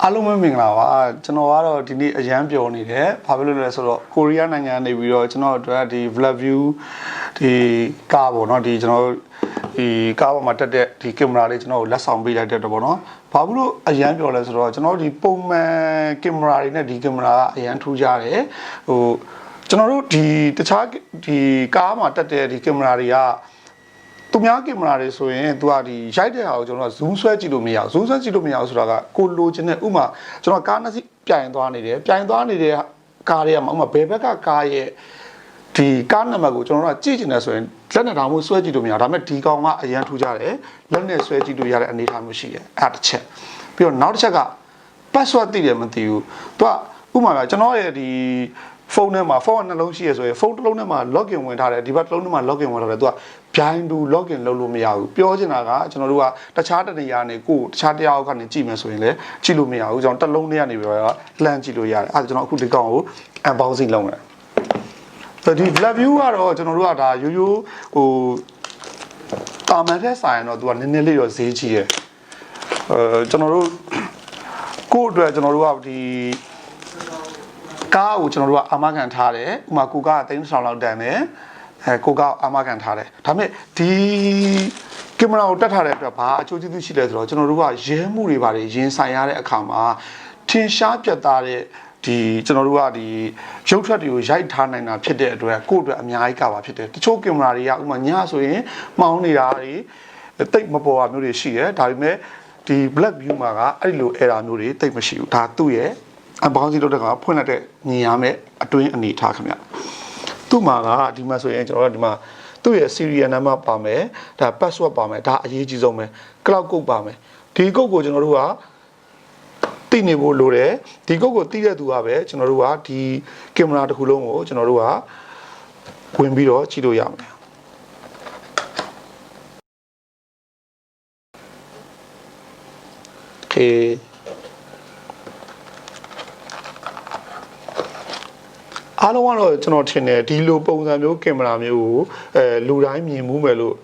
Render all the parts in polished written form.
အားလုံးပဲမင်္ဂလာပါကျွန်တော်ကတော့ဒီနေ့အရန်ပျော်နေတယ်ဘာဖြစ်လို့လဲဆိုတော့ကိုရီးယားနိုင်ငံနေပြီးတော့ကျွန်တော်တို့ဒီ BlackVue ဒီကားပေါ့နော်ဒီကျွန်တော်ဒီကားပေါ်မှာတက်တဲ့ဒီကင်မရာလေးကျွန်တော်လက်ဆောင်ပေးလိုက်တဲ့တော့ပေါ့နော်ဘာဖြစ်လို့အရန်ပျော်လဲဆိုတော့ကျွန်တော်ဒီပုံမှန်ကင်မရာတွေနဲ့ဒီကင်မရာကအရန်ထူးကြတယ်ဟိုကျွန်တော်တို့ဒီတခြားဒီကားမှာတက်တဲ့ဒီကင်မရာတွေကသူများကင်မရာတွေဆိုရင်သူကဒီရိုက်တဲ့ဟာကိုကျွန်တော် zoom ဆွဲကြည့်လို့မရဘူး zoom ဆွဲကြည့်လို့မရဘူးဆိုတာကကိုလိုချင်တဲ့ဥမာကျွန်တော်ကားနှစ်စီးပြိုင်သွားနေတယ်ကားတွေကမှဥမာဘယ်ဘက်ကကားရဲ့ဒီကားနံပါတ်ကိုကျွန်တော်တို့ကကြည့်ချင်တယ်ဆိုရင်လက်နဲ့တောင်မှဆွဲကြည့်လို့မရဘူးဒါပေမဲ့ဒီကောင်ကအရန်ထူးကြတယ်လက်နဲ့ဆွဲကြည့်လို့ရတဲ့အနေအထားမျိုးရှိတယ်အဲ့တစ်ချက်ပြီးတော့နောက်တစ်ချက်က password သိတယ်မသိဘူးသူကဥမာကကျွန်တော်ရဲ့ဒီဖုန်းထဲမှာဖုန်းနှလုံးရှိရဆိုရင်ဖုန်းတစ်လုံးထဲမှာ login ဝင်ထားတယ်ဒီဘက်တစ်လုံးထဲမှာ login ဝင်ထားတယ်သူက blind to login လုပ်လို့မရဘူးပြောချင်တာကကျွန်တော်တို့ကတခြားတနေရာနေကိုတခြားတရားကနေကြည့်မယ်ဆိုရင်လည်းကြည့်လို့မရဘူးကျွန်တော်တစ်လုံးထဲကနေပြီးတော့လှမ်းကြည့်လို့ရတယ်အဲ့ဒါကျွန်တော်အခုဒီကောင်ကို unboxing လုပ်မယ်ဒီ BlackVue ကတော့ကျွန်တော်တို့ကဒါရိုးရိုးဟိုတာမန်တဲ့ဆိုင်တော့သူကနည်းနည်းလေးတော့ဈေးကြီးတယ်ကျွန်တော်တို့ကိုယ့်အတွက်ကျွန်တော်တို့ကဒီကားကိုကျွန်တော်တို့ကအာမခံထားတယ်ဥမာကိုက3000လောက်တန်တယ်ကိုကအာမခံထားတယ်ဒါပေမဲ့ဒီကင်မရာကိုတက်ထားတဲ့အတွက်ဘာအကျိုးကျေးဇူးရှိလဲဆိုတော့ကျွန်တော်တို့ကရဲမှုတွေပါတယ်ရင်ဆိုင်ရတဲ့အခါမှာထင်ရှားပြတ်သားတဲ့ဒီကျွန်တော်တို့ကဒီရုပ်ထွက်တွေကိုရိုက်ထားနိုင်တာဖြစ်တဲ့အတွက်ကိုယ့်အတွက်အများကြီးကပါဖြစ်တယ်တချို့ကင်မရာတွေကဥမာညဆိုရင်မှောင်းနေတာတွေတိတ်မပေါ်တာမျိုးတွေရှိတယ်ဒါပေမဲ့ဒီ BlackVue မှာကအဲ့လို error မျိုးတွေတိတ်မရှိဘူးဒါသူ့ရဲ့unboxing လုပ်တဲ့ကောင်ဖွင့်လိုက်တဲ့မြင်ရမယ့်အတွင်းအနေထားခင်ဗျသူ့မှာကဒီမှာဆိုရင်ကျွန်တော်တို့ဒီမှာသူ့ရဲ့ serial number ပါမယ်ဒါ password ပါမယ်ဒါအရေးကြီးဆုံးပဲ cloud code ပါမယ်ဒီ code ကိုကျွန်တော်တို့ကသိနေဖို့လိုတယ်ဒီ code ကိုသိတဲ့သူကပဲကျွန်တော်တို့ကဒီကင်မရာတစ်ခုလုံးကိုကျွန်တော်တို့ကဝင်ပြီးတော့ကြည့်လို့ရမယ်โอเคအားလုံးကတော့ကျွန်တော်ထင်တယ်ဒီလိုပုံစံမျိုးကင်မရာမျိုးကိုလူတိုင်းမြင်မှုမယ်လို့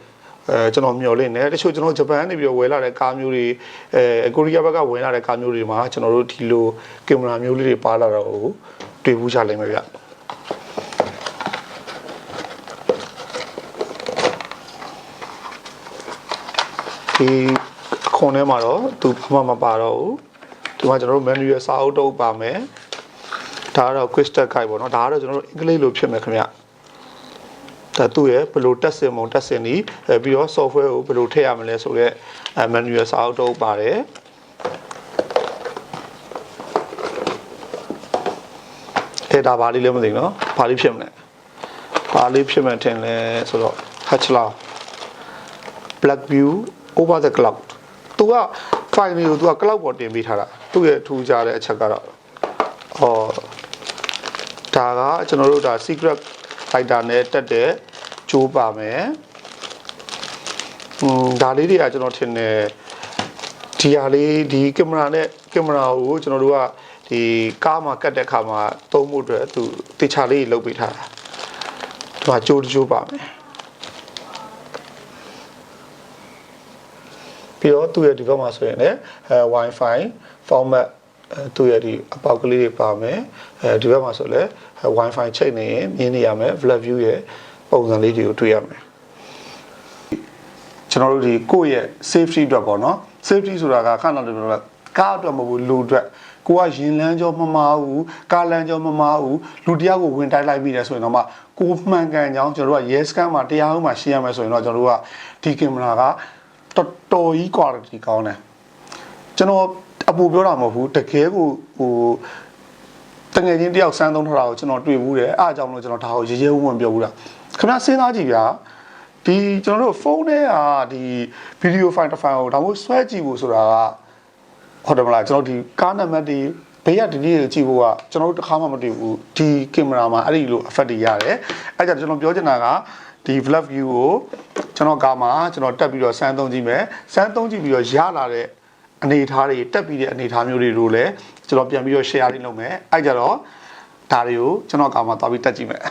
ကျွန်တော်မျှော်လင့်တယ်တချို့ကျွန်တော်ဂျပန်နေပြီးတော့ဝယ်လာတဲ့ကားမျိုးတွေကိုရီးယားဘက်ကဝယ်လာတဲ့ကားမျိုးတွေမှာကျွန်တော်တို့ဒီလိုကင်မရာမျိုးလေးတွေပါလာတော့တွေ့ဘူးချလိမ့်မယ်ဗျဒီခွန်ထဲမှာတော့သူဘာမှမပါတော့ဘူးဒီမှာကျွန်တော်တို့ menu ရဲ့စာအုပ်တုပ်ပါမယ်ဒါကတော့ crystal guide ပေါ့နော်ဒါကတော့ကျွန်တော်တို့အင်္ဂလိပ်လိုဖြစ်မယ်ခင်ဗျဒါသူ့ရဲ့ဘယ်လိုတက်စင်ဒီပြီးတော့ software ကိုဘယ်လိုထည့်ရမလဲဆိုတော့ manual စာအုပ်တော့ပါတယ်ဒါဘာလေးလဲမသိဘူးနော်ဘာလေးဖြစ်မလဲဘာလေးဖြစ်မှထင်လဲဆိုတော့ hatchla BlackVue over the cloud သူက file မျိုးသူက cloud ပေါ်တင်ပေးထားတာသူ့ရဲ့ထူးခြားတဲ့အချက်ကတော့ဒါကကျွန်တော်တို့ဒါ secret writer နဲ့တက်တဲ့ကြိုးပါမယ်ဒါလေးတွေကကျွန်တော်ထင်တယ်ဒီဟာလေးဒီကင်မရာကိုကျွန်တော်တို့ကဒီကားမှာကတ်တဲ့အခါမှာသုံးဖို့အတွက်သူတခြားလေးလုပ်ပေးထားတာဒီမှာကြိုးပါမယ်ပြီးတော့သူ့ရဲ့ဒီဘက်မှာဆိုရင်လည်းWiFi format သူ့ရဲ့ဒီအပေါက်ကလေးတွေပါမယ်ဒီဘက်မှာဆိုလည်း WiFi ချိတ်နေရင်မြင်နေရမယ် BlackVue ရဲ့ပုံစံလေးတွေကိုတွေ့ရမယ်ကျွန်တော်တို့ဒီကိုယ့်ရဲ့ safety အတွက်ပေါ့နော် safety ဆိုတာကခဏတော့ပြောတာကားအတွက်မဟုတ်ဘူးလူအတွက်ကိုကရင်လန်းကြောမမားဘူးကားလန်းကြောမမားဘူးလူတယောက်ကိုဝင်တိုက်လိုက်မိတယ်ဆိုရင်တော့မှကိုမှန်ကန်ကြောင်းကျွန်တော်တို့က yes scan မှာတရားဥပမာရှင်းရမယ်ဆိုရင်တော့ကျွန်တော်တို့ကဒီကင်မရာကတော်တော်ကြီး quality ကောင်းတယ်ကျွန်တော်အပူပြောတာမဟုတ်ဘူးတကယ်ကိုဟိုတငယ်ချင်းတယောက်စမ်းသုံးထားတာကိုကျွန်တော်တွေ့ဘူးတယ်အားကြောင့်လို့ကျွန်တော်ဒါကိုရဲဝံ့ပြောဘူးလားခင်ဗျာစဉ်းစားကြည့်ဗျာဒီကျွန်တော်တို့ဖုန်းထဲကဒီဗီဒီယိုဖိုင်တစ်ဖိုင်ကိုဒါမှမဟုတ်ဆွဲကြည့်ဖို့ဆိုတာကဟုတ်တယ်မလားကျွန်တော်ဒီကားနံပါတ်တွေဘေးကဒီနေ့ကိုကြည့်ဖို့ကကျွန်တော်တို့တစ်ခါမှမတွေ့ဘူးဒီကင်မရာမှာအဲ့ဒီလို effect တွေရတယ်အဲ့ကြကျွန်တော်ပြောချင်တာကဒီ BlackVue ကိုကျွန်တော်ကားမှာကျွန်တော်တက်ပြီးတော့စမ်းသုံးကြည့်မယ်စမ်းသုံးကြည့်ပြီးတော့ရလာတဲ့အနေအထားတွေတက်ပြီးတဲ့အနေအထားမျိုးတွေကိုလည်းကျွန်တော်ပြန်ပြီးတော့ share လုပ်မယ်အဲ့ကြတော့ဒါတွေကိုကျွန်တော်ကားမှာသွားပြီးတက်ကြည့်မယ်